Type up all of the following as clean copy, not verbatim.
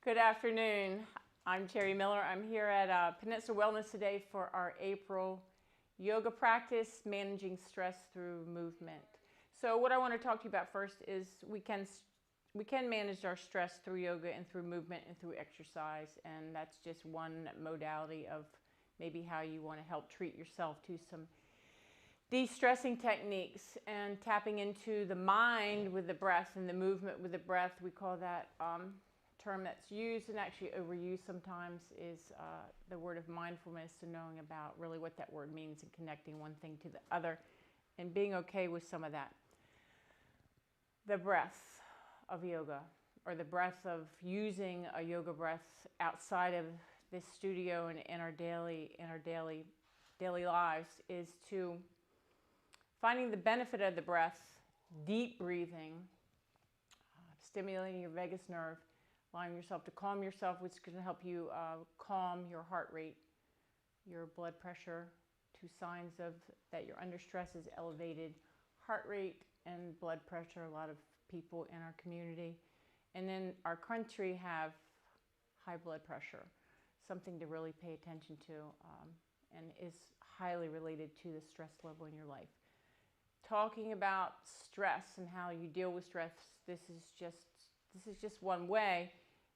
Good afternoon. I'm Jeri Miller. I'm here at Peninsula Wellness today for our April yoga practice, managing stress through movement. So what I want to talk to you about first is we can manage our stress through yoga and through movement and through exercise, and that's just one modality of maybe how you want to help treat yourself to some de-stressing techniques and tapping into the mind with the breath and the movement with the breath. We call that term that's used and actually overused sometimes is the word of mindfulness, and knowing about really what that word means and connecting one thing to the other and being okay with some of that. The breath of yoga, or the breath of using a yoga breath outside of this studio and in our daily lives, is to finding the benefit of the breath, deep breathing, stimulating your vagus nerve, allowing yourself to calm yourself, which is going to help you calm your heart rate, your blood pressure. Two signs of that you're under stress is elevated heart rate and blood pressure. A lot of people in our community and in our country have high blood pressure, something to really pay attention to, and is highly related to the stress level in your life. Talking about stress and how you deal with stress, this is just one way.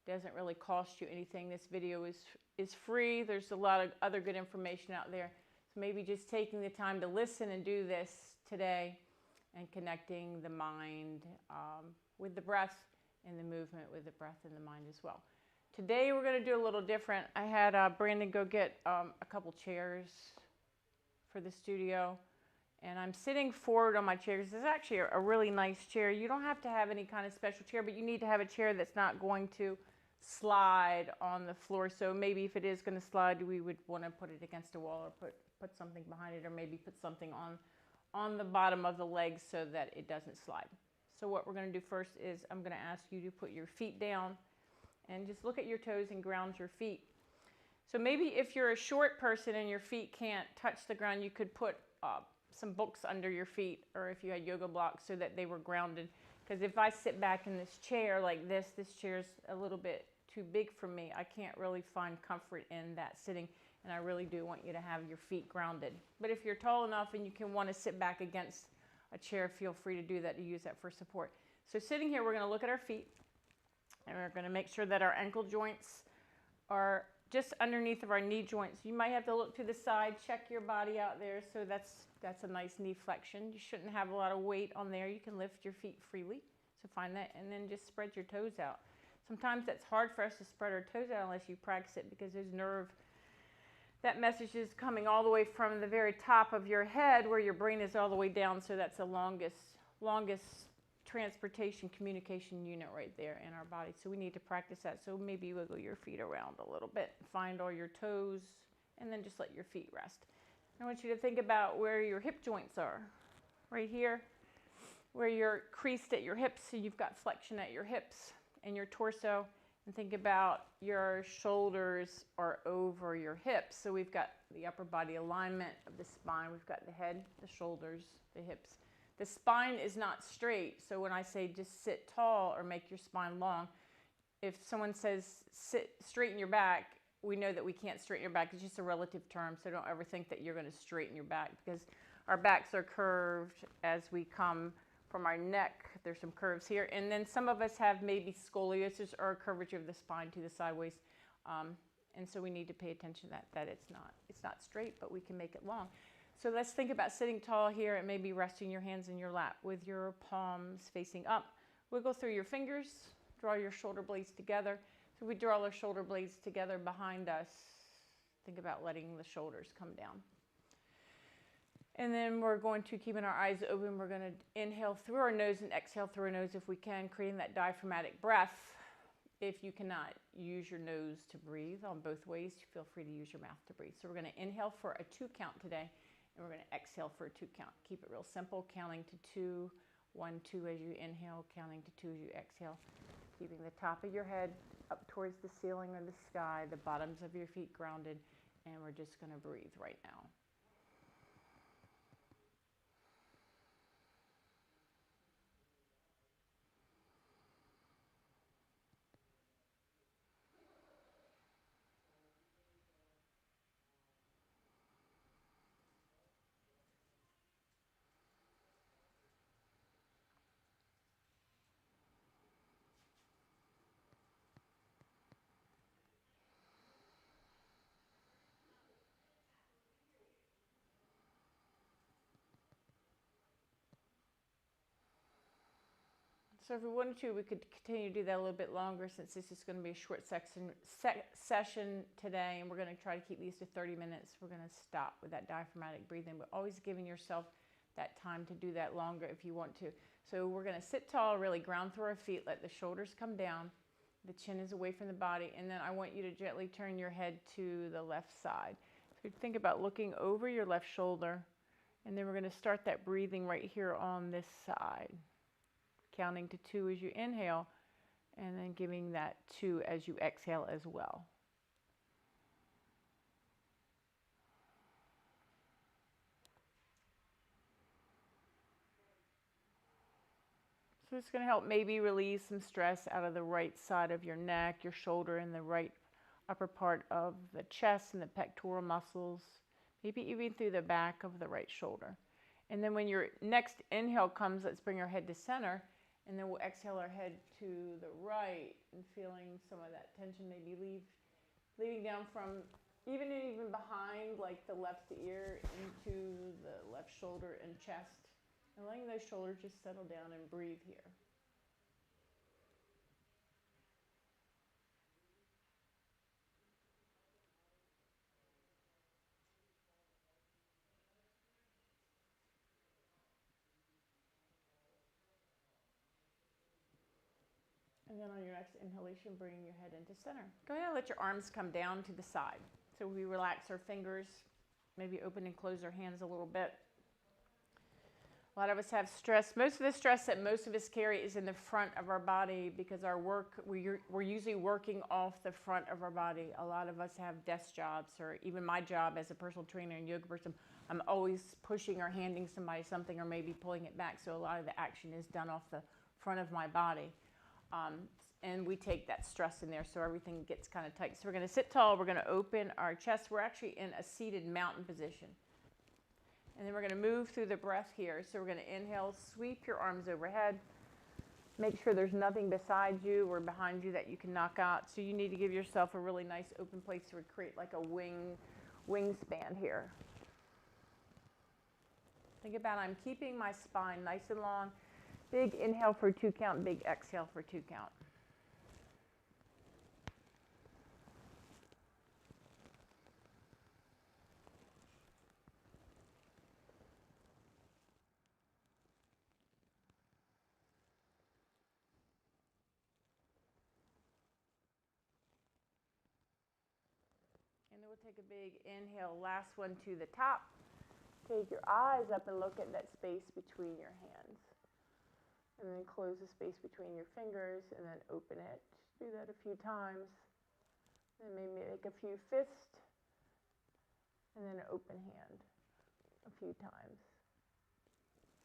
It doesn't really cost you anything. This video is free. There's a lot of other good information out there. So maybe just taking the time to listen and do this today, and connecting the mind with the breath and the movement with the breath and the mind as well. Today we're going to do a little different. I had Brandon go get a couple chairs for the studio. And I'm sitting forward on my chair. This is actually a really nice chair. You don't have to have any kind of special chair, but you need to have a chair that's not going to slide on the floor. So maybe if it is going to slide, we would want to put it against a wall, or put something behind it, or maybe put something on the bottom of the legs so that it doesn't slide. So what we're going to do first is I'm going to ask you to put your feet down and just look at your toes and ground your feet. So maybe if you're a short person and your feet can't touch the ground, you could put some books under your feet, or if you had yoga blocks, so that they were grounded. Because if I sit back in this chair like this chair's a little bit too big for me. I can't really find comfort in that sitting, and I really do want you to have your feet grounded. But if you're tall enough and you can want to sit back against a chair, feel free to do that, to use that for support. So sitting here, we're going to look at our feet, and we're going to make sure that our ankle joints are just underneath of our knee joints. You might have to look to the side, check your body out there. So that's a nice knee flexion. You shouldn't have a lot of weight on there. You can lift your feet freely. So find that, and then just spread your toes out. Sometimes that's hard for us to spread our toes out unless you practice it, because there's that message is coming all the way from the very top of your head, where your brain is all the way down. So that's the longest transportation communication unit right there in our body. So we need to practice that. So maybe wiggle your feet around a little bit, find all your toes, and then just let your feet rest. I want you to think about where your hip joints are. Right here, where you're creased at your hips, so you've got flexion at your hips and your torso. And think about your shoulders are over your hips. So we've got the upper body alignment of the spine. We've got the head, the shoulders, the hips. The spine is not straight. So when I say just sit tall or make your spine long, if someone says straighten your back, we know that we can't straighten your back. It's just a relative term. So don't ever think that you're going to straighten your back, because our backs are curved as we come from our neck. There's some curves here. And then some of us have maybe scoliosis, or a curvature of the spine to the sideways. And so we need to pay attention that it's not straight, but we can make it long. So let's think about sitting tall here, and maybe resting your hands in your lap with your palms facing up. Wiggle through your fingers, draw your shoulder blades together. So we draw our shoulder blades together behind us. Think about letting the shoulders come down. And then we're going to, keeping our eyes open, we're going to inhale through our nose and exhale through our nose if we can, creating that diaphragmatic breath. If you cannot use your nose to breathe on both ways, feel free to use your mouth to breathe. So we're going to inhale for a 2 count today, and we're going to exhale for a 2 count. Keep it real simple, counting to 2, 1, 2 as you inhale, counting to 2 as you exhale. Keeping the top of your head up towards the ceiling or the sky, the bottoms of your feet grounded, and we're just going to breathe right now. So if we wanted to, we could continue to do that a little bit longer since this is going to be a short session today, and we're going to try to keep these to 30 minutes. We're going to stop with that diaphragmatic breathing, but always giving yourself that time to do that longer if you want to. So we're going to sit tall, really ground through our feet, let the shoulders come down, the chin is away from the body, and then I want you to gently turn your head to the left side. So think about looking over your left shoulder, and then we're going to start that breathing right here on this side. Counting to 2 as you inhale, and then giving that 2 as you exhale as well. So it's going to help maybe release some stress out of the right side of your neck, your shoulder, and the right upper part of the chest and the pectoral muscles, maybe even through the back of the right shoulder. And then when your next inhale comes, let's bring our head to center. And then we'll exhale our head to the right and feeling some of that tension maybe leaving down from even behind like the left ear into the left shoulder and chest. And letting those shoulders just settle down and breathe here. And then on your next inhalation, bring your head into center. Go ahead and let your arms come down to the side. So we relax our fingers, maybe open and close our hands a little bit. A lot of us have stress. Most of the stress that most of us carry is in the front of our body because our work, we're usually working off the front of our body. A lot of us have desk jobs, or even my job as a personal trainer and yoga person, I'm always pushing or handing somebody something or maybe pulling it back. So a lot of the action is done off the front of my body. And we take that stress in there, so everything gets kind of tight. So we're going to sit tall. We're going to open our chest. We're actually in a seated mountain position. And then we're going to move through the breath here. So we're going to inhale, sweep your arms overhead. Make sure there's nothing beside you or behind you that you can knock out. So you need to give yourself a really nice open place to create like a wingspan here. Think about I'm keeping my spine nice and long. Big inhale for 2 count, big exhale for 2 count. And then we'll take a big inhale, last one to the top. Take your eyes up and look at that space between your hands. And then close the space between your fingers and then open it. Just do that a few times. And maybe make a few fists. And then an open hand a few times.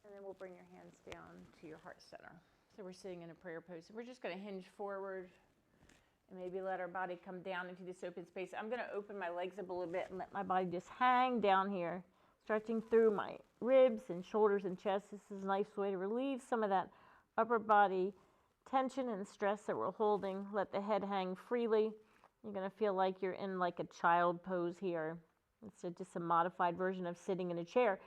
And then we'll bring your hands down to your heart center. So we're sitting in a prayer pose. We're just going to hinge forward and maybe let our body come down into this open space. I'm going to open my legs up a little bit and let my body just hang down here, stretching through my ribs and shoulders and chest. This is a nice way to relieve some of that upper body tension and stress that we're holding. Let the head hang freely. You're going to feel like you're in like a child pose here. It's just a modified version of sitting in a chair.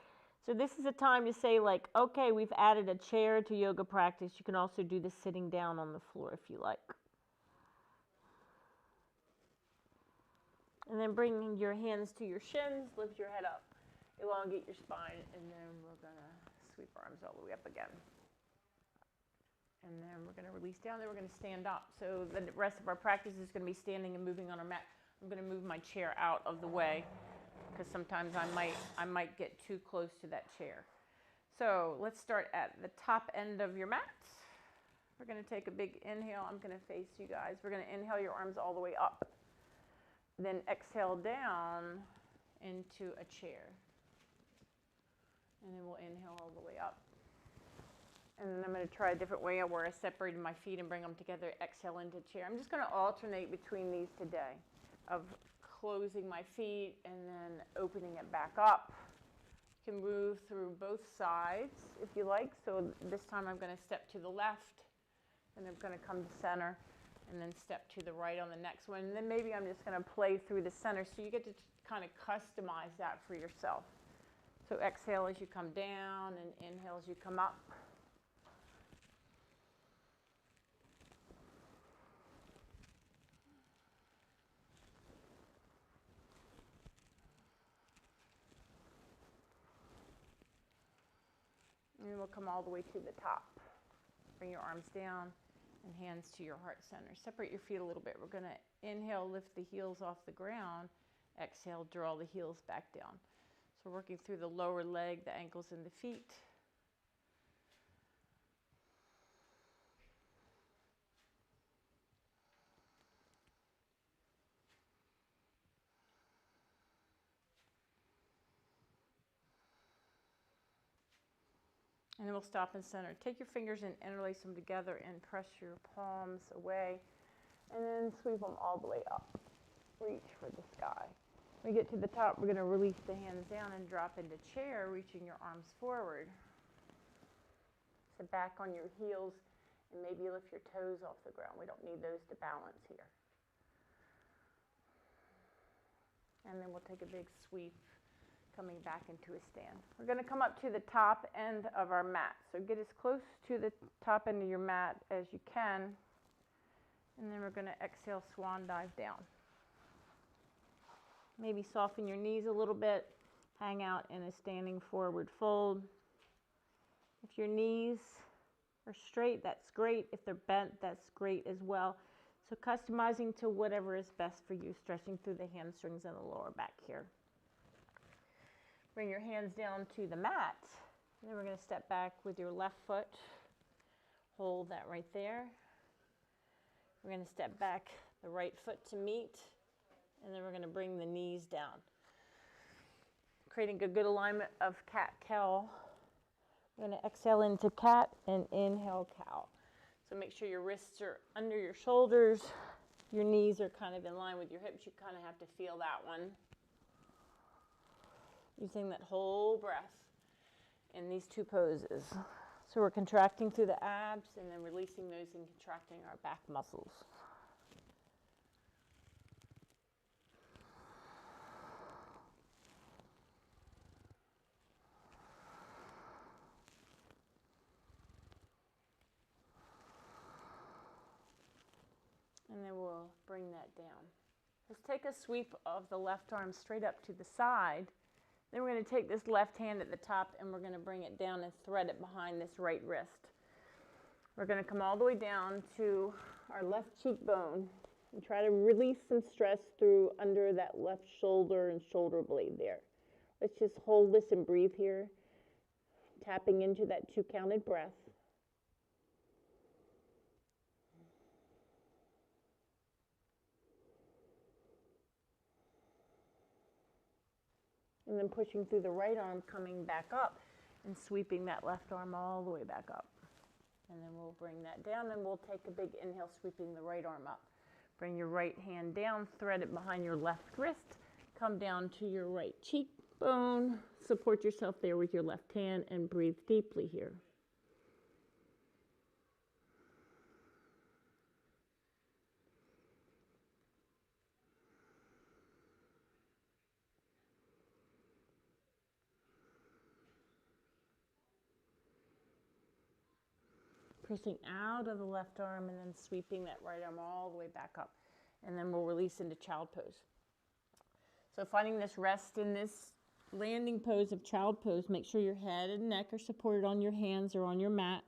So this is a time to say like, okay, we've added a chair to yoga practice. You can also do this sitting down on the floor if you like. And then bring your hands to your shins, lift your head up, elongate your spine, and then we're going to sweep our arms all the way up again. And then we're going to release down, then we're going to stand up. So the rest of our practice is going to be standing and moving on our mat. I'm going to move my chair out of the way because sometimes I might get too close to that chair. So let's start at the top end of your mat. We're going to take a big inhale. I'm going to face you guys. We're going to inhale your arms all the way up. Then exhale down into a chair. And then we'll inhale all the way up. And then I'm going to try a different way where I separated my feet and bring them together. Exhale into chair. I'm just going to alternate between these today of closing my feet and then opening it back up. You can move through both sides if you like. So this time I'm going to step to the left and I'm going to come to center. And then step to the right on the next one. And then maybe I'm just going to play through the center. So you get to kind of customize that for yourself. So exhale as you come down and inhale as you come up. And then we'll come all the way to the top. Bring your arms down and hands to your heart center. Separate your feet a little bit. We're going to inhale, lift the heels off the ground. Exhale, draw the heels back down. So we're working through the lower leg, the ankles, and the feet. And then we'll stop and center. Take your fingers and interlace them together and press your palms away. And then sweep them all the way up. Reach for the sky. When we get to the top, we're going to release the hands down and drop into chair, reaching your arms forward. Sit back on your heels and maybe lift your toes off the ground. We don't need those to balance here. And then we'll take a big sweep, coming back into a stand. We're going to come up to the top end of our mat. So get as close to the top end of your mat as you can. And then we're going to exhale, swan dive down. Maybe soften your knees a little bit. Hang out in a standing forward fold. If your knees are straight, that's great. If they're bent, that's great as well. So customizing to whatever is best for you, stretching through the hamstrings and the lower back here. Bring your hands down to the mat. And then we're going to step back with your left foot. Hold that right there. We're going to step back the right foot to meet. And then we're going to bring the knees down. Creating a good alignment of cat-cow. We're going to exhale into cat and inhale cow. So make sure your wrists are under your shoulders. Your knees are kind of in line with your hips. You kind of have to feel that one. Using that whole breath in these two poses. So we're contracting through the abs and then releasing those and contracting our back muscles. And then we'll bring that down. Let's take a sweep of the left arm straight up to the side. Then we're going to take this left hand at the top and we're going to bring it down and thread it behind this right wrist. We're going to come all the way down to our left cheekbone and try to release some stress through under that left shoulder and shoulder blade there. Let's just hold this and breathe here, tapping into that 2 counted breath. And then pushing through the right arm, coming back up and sweeping that left arm all the way back up. And then we'll bring that down and we'll take a big inhale, sweeping the right arm up. Bring your right hand down, thread it behind your left wrist, come down to your right cheekbone, support yourself there with your left hand and breathe deeply here. Pushing out of the left arm and then sweeping that right arm all the way back up. And then we'll release into child pose. So finding this rest in this landing pose of child pose, make sure your head and neck are supported on your hands or on your mat.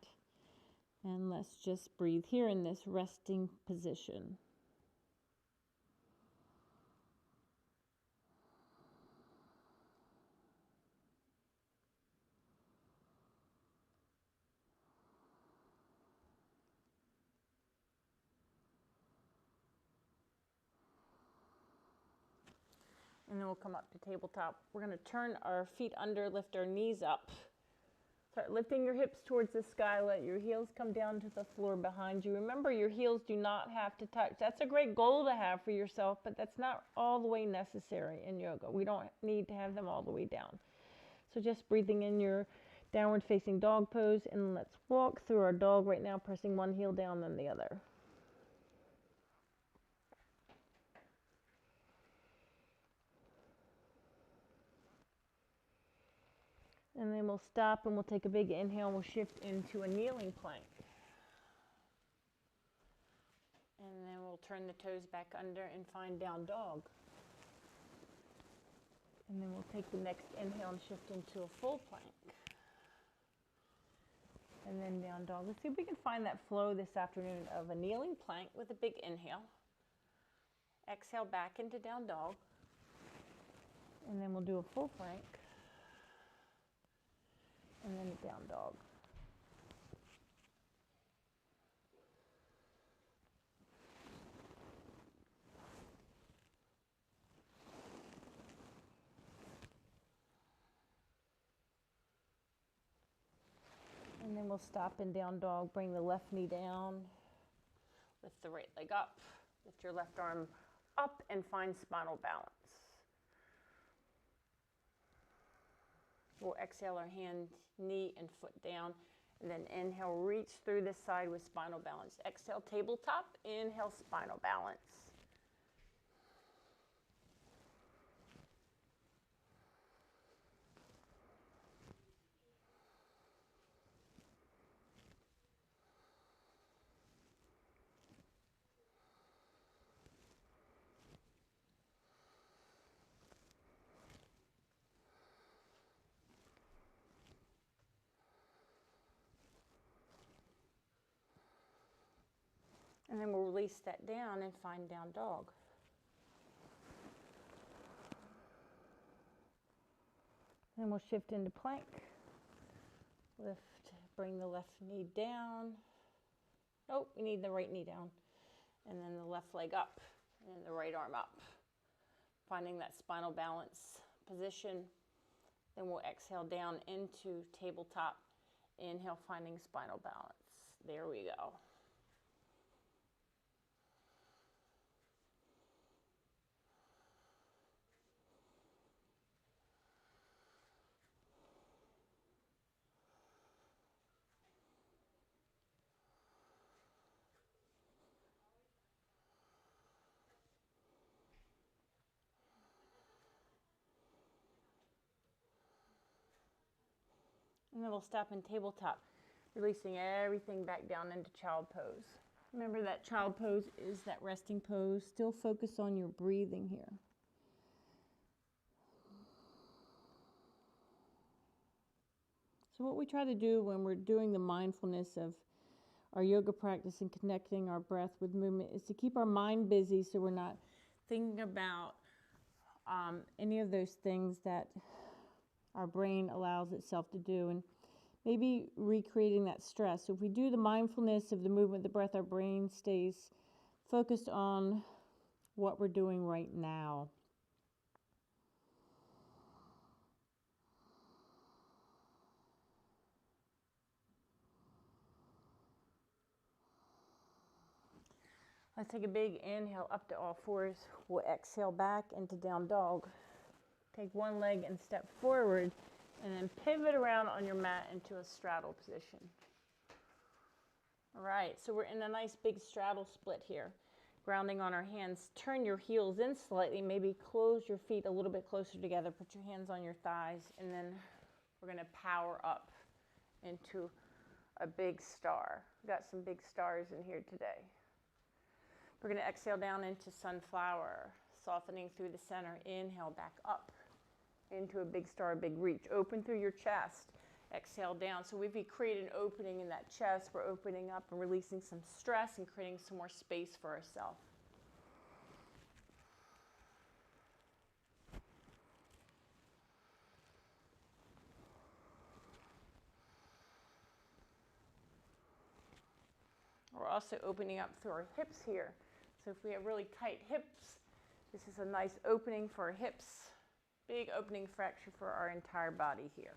And let's just breathe here in this resting position. And then we'll come up to tabletop. We're going to turn our feet under, lift our knees up. Start lifting your hips towards the sky. Let your heels come down to the floor behind you. Remember, your heels do not have to touch. That's a great goal to have for yourself, but that's not all the way necessary in yoga. We don't need to have them all the way down. So just breathing in your downward facing dog pose, and let's walk through our dog right now, pressing one heel down, then the other. And then we'll stop and we'll take a big inhale. We'll shift into a kneeling plank. And then we'll turn the toes back under and find down dog. And then we'll take the next inhale and shift into a full plank. And then down dog. Let's see if we can find that flow this afternoon of a kneeling plank with a big inhale. Exhale back into down dog. And then we'll do a full plank. And then a down dog. And then we'll stop in down dog, bring the left knee down, lift the right leg up, lift your left arm up and find spinal balance. We'll exhale our hand, knee and foot down, and then inhale, reach through this side with spinal balance. Exhale, tabletop, inhale, spinal balance. And then we'll release that down and find down dog. Then we'll shift into plank. Lift, bring the left knee down. Oh, we need the right knee down. And then the left leg up and the right arm up. Finding that spinal balance position. Then we'll exhale down into tabletop. Inhale, finding spinal balance. There we go. And then we'll stop in tabletop, releasing everything back down into child pose. Remember that child pose is that resting pose. Still focus on your breathing here. So what we try to do when we're doing the mindfulness of our yoga practice and connecting our breath with movement is to keep our mind busy so we're not thinking about any of those things that our brain allows itself to do, and maybe recreating that stress. So if we do the mindfulness of the movement, the breath, our brain stays focused on what we're doing right now. Let's take a big inhale up to all fours. We'll exhale back into down dog. Take one leg and step forward, and then pivot around on your mat into a straddle position. All right, so we're in a nice big straddle split here. Grounding on our hands. Turn your heels in slightly, maybe close your feet a little bit closer together. Put your hands on your thighs, and then we're going to power up into a big star. We've got some big stars in here today. We're going to exhale down into sunflower, softening through the center. Inhale back up into a big star, a big reach. Open through your chest. Exhale down. So we've created an opening in that chest. We're opening up and releasing some stress and creating some more space for ourselves. We're also opening up through our hips here. So if we have really tight hips, this is a nice opening for our hips. Big opening fracture for our entire body here.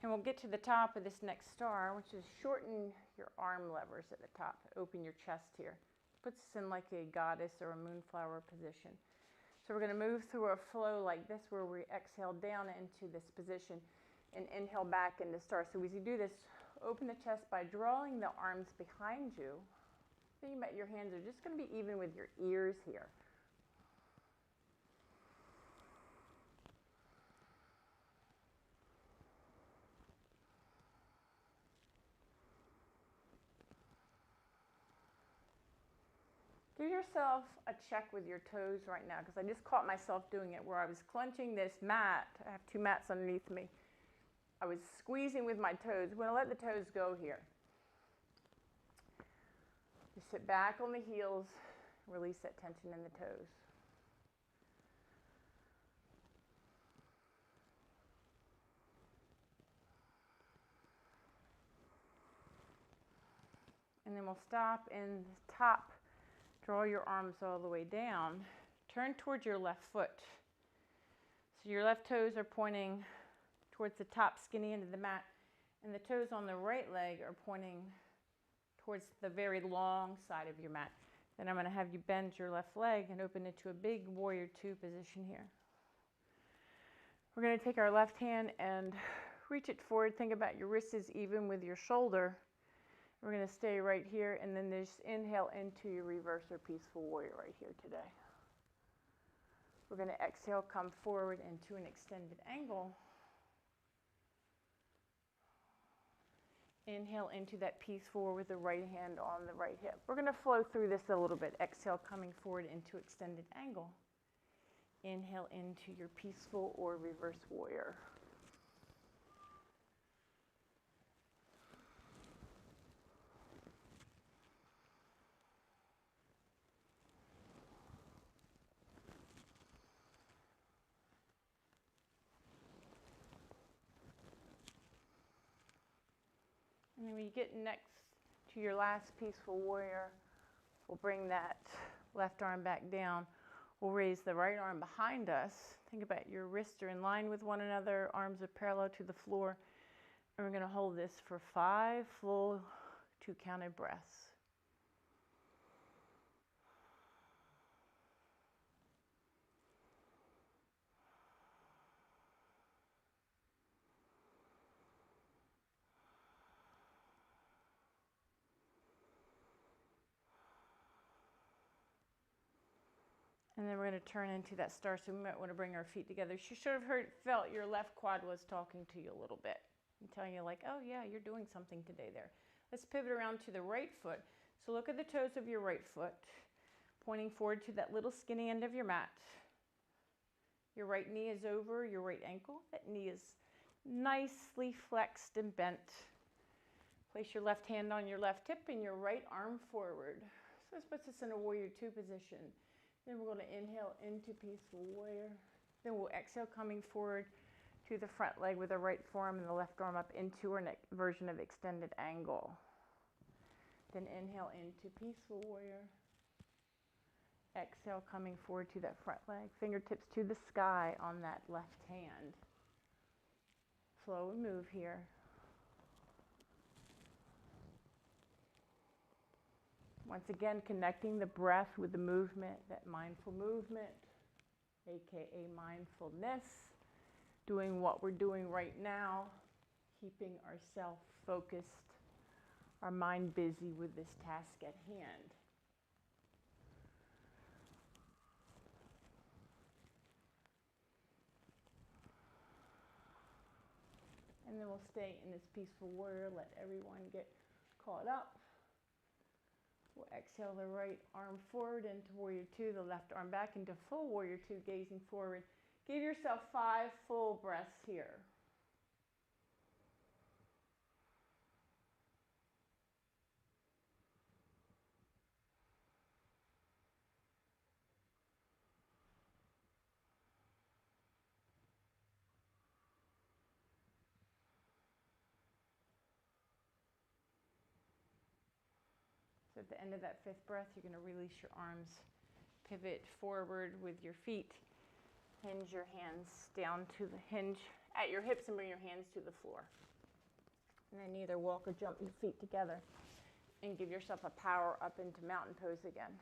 And we'll get to the top of this next star, which is shorten your arm levers at the top. Open your chest here. Puts us in like a goddess or a moonflower position. So we're going to move through a flow like this where we exhale down into this position and inhale back into star. So as you do this, open the chest by drawing the arms behind you. Think about your hands are just going to be even with your ears here. Do yourself a check with your toes right now, because I just caught myself doing it where I was clenching this mat. I have 2 mats underneath me. I was squeezing with my toes. We're going to let the toes go here. Just sit back on the heels, release that tension in the toes. And then we'll stop in the top. Draw your arms all the way down. Turn towards your left foot. So your left toes are pointing towards the top skinny end of the mat, and the toes on the right leg are pointing towards the very long side of your mat. Then I'm going to have you bend your left leg and open it to a big warrior 2 position here. We're going to take our left hand and reach it forward. Think about your wrist is even with your shoulder. We're going to stay right here, and then just inhale into your reverse or peaceful warrior right here today. We're going to exhale, come forward into an extended angle. Inhale into that peaceful with the right hand on the right hip. We're going to flow through this a little bit. Exhale, coming forward into extended angle. Inhale into your peaceful or reverse warrior. And then when you get next to your last peaceful warrior, we'll bring that left arm back down. We'll raise the right arm behind us. Think about your wrists are in line with one another, arms are parallel to the floor. And we're going to hold this for 5 full 2 counted breaths. And then we're going to turn into that star, so we might want to bring our feet together. You should have felt your left quad was talking to you a little bit and telling you like, oh yeah, you're doing something today there. Let's pivot around to the right foot. So look at the toes of your right foot, pointing forward to that little skinny end of your mat. Your right knee is over your right ankle. That knee is nicely flexed and bent. Place your left hand on your left hip and your right arm forward. So this puts us in a warrior 2 position. Then we're going to inhale into peaceful warrior. Then we'll exhale, coming forward to the front leg with the right forearm and the left arm up into our version of extended angle. Then inhale into peaceful warrior. Exhale, coming forward to that front leg. Fingertips to the sky on that left hand. Slow and move here. Once again, connecting the breath with the movement, that mindful movement, aka mindfulness, doing what we're doing right now, keeping ourselves focused, our mind busy with this task at hand. And then we'll stay in this peaceful warrior, let everyone get caught up. We'll exhale the right arm forward into warrior 2, the left arm back into full warrior 2, gazing forward. Give yourself 5 full breaths here. So at the end of that 5th breath, you're going to release your arms, pivot forward with your feet, hinge your hands down to the hinge at your hips and bring your hands to the floor. And then either walk or jump your feet together and give yourself a power up into mountain pose again.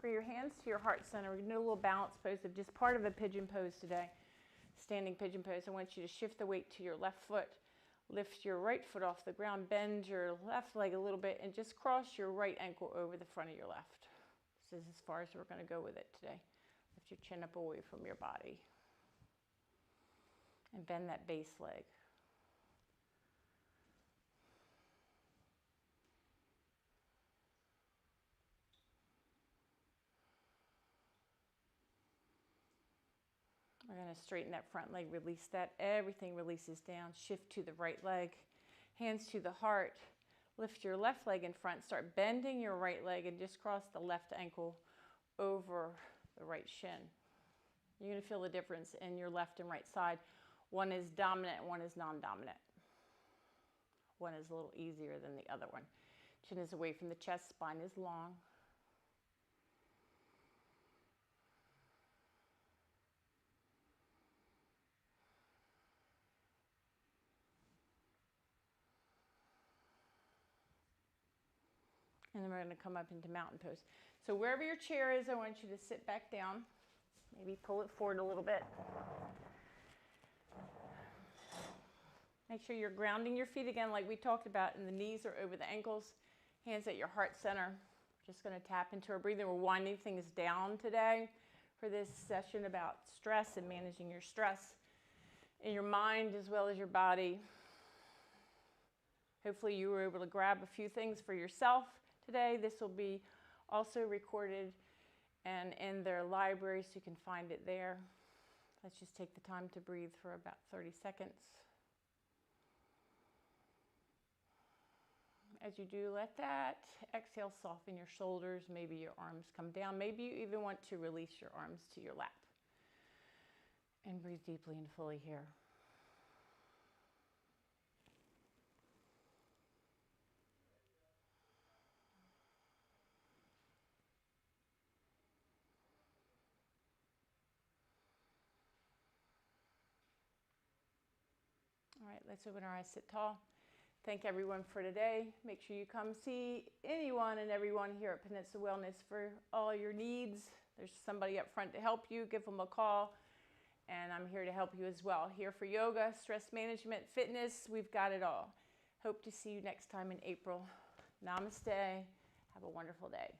Bring your hands to your heart center. We're going to do a little balance pose of just part of a pigeon pose today. Standing pigeon pose. I want you to shift the weight to your left foot. Lift your right foot off the ground, bend your left leg a little bit, and just cross your right ankle over the front of your left. This is as far as we're going to go with it today. Lift your chin up away from your body. And bend that base leg. We're going to straighten that front leg, release that. Everything releases down. Shift to the right leg. Hands to the heart. Lift your left leg in front. Start bending your right leg and just cross the left ankle over the right shin. You're going to feel the difference in your left and right side. One is dominant, one is non-dominant. One is a little easier than the other one. Chin is away from the chest, spine is long. And then we're going to come up into mountain pose. So wherever your chair is, I want you to sit back down. Maybe pull it forward a little bit. Make sure you're grounding your feet again like we talked about, and the knees are over the ankles, hands at your heart center. Just going to tap into our breathing. We're winding things down today for this session about stress and managing your stress in your mind as well as your body. Hopefully you were able to grab a few things for yourself today. This will be also recorded and in their library, so you can find it there. Let's just take the time to breathe for about 30 seconds. As you do, let that exhale soften your shoulders. Maybe your arms come down. Maybe you even want to release your arms to your lap. And breathe deeply and fully here. All right, let's open our eyes, sit tall. Thank everyone for today. Make sure you come see anyone and everyone here at Peninsula Wellness for all your needs. There's somebody up front to help you. Give them a call. And I'm here to help you as well. Here for yoga, stress management, fitness. We've got it all. Hope to see you next time in April. Namaste. Have a wonderful day.